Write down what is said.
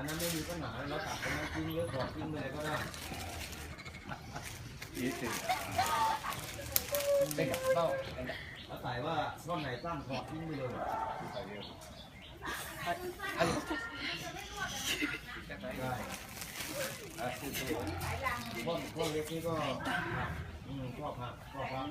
นนั้นไม่มีปัญหาเราตัดตรงนั้นทิ้งหรือถอดทิ้งไปเลยก็ได้อีสิเป็นกับเต้าแล้วใส่ว่าท่อนไหนสั้นถอดทิ้งไปเลยได้ท่อนเล็กนี่ก็ชอบหักชอบหัก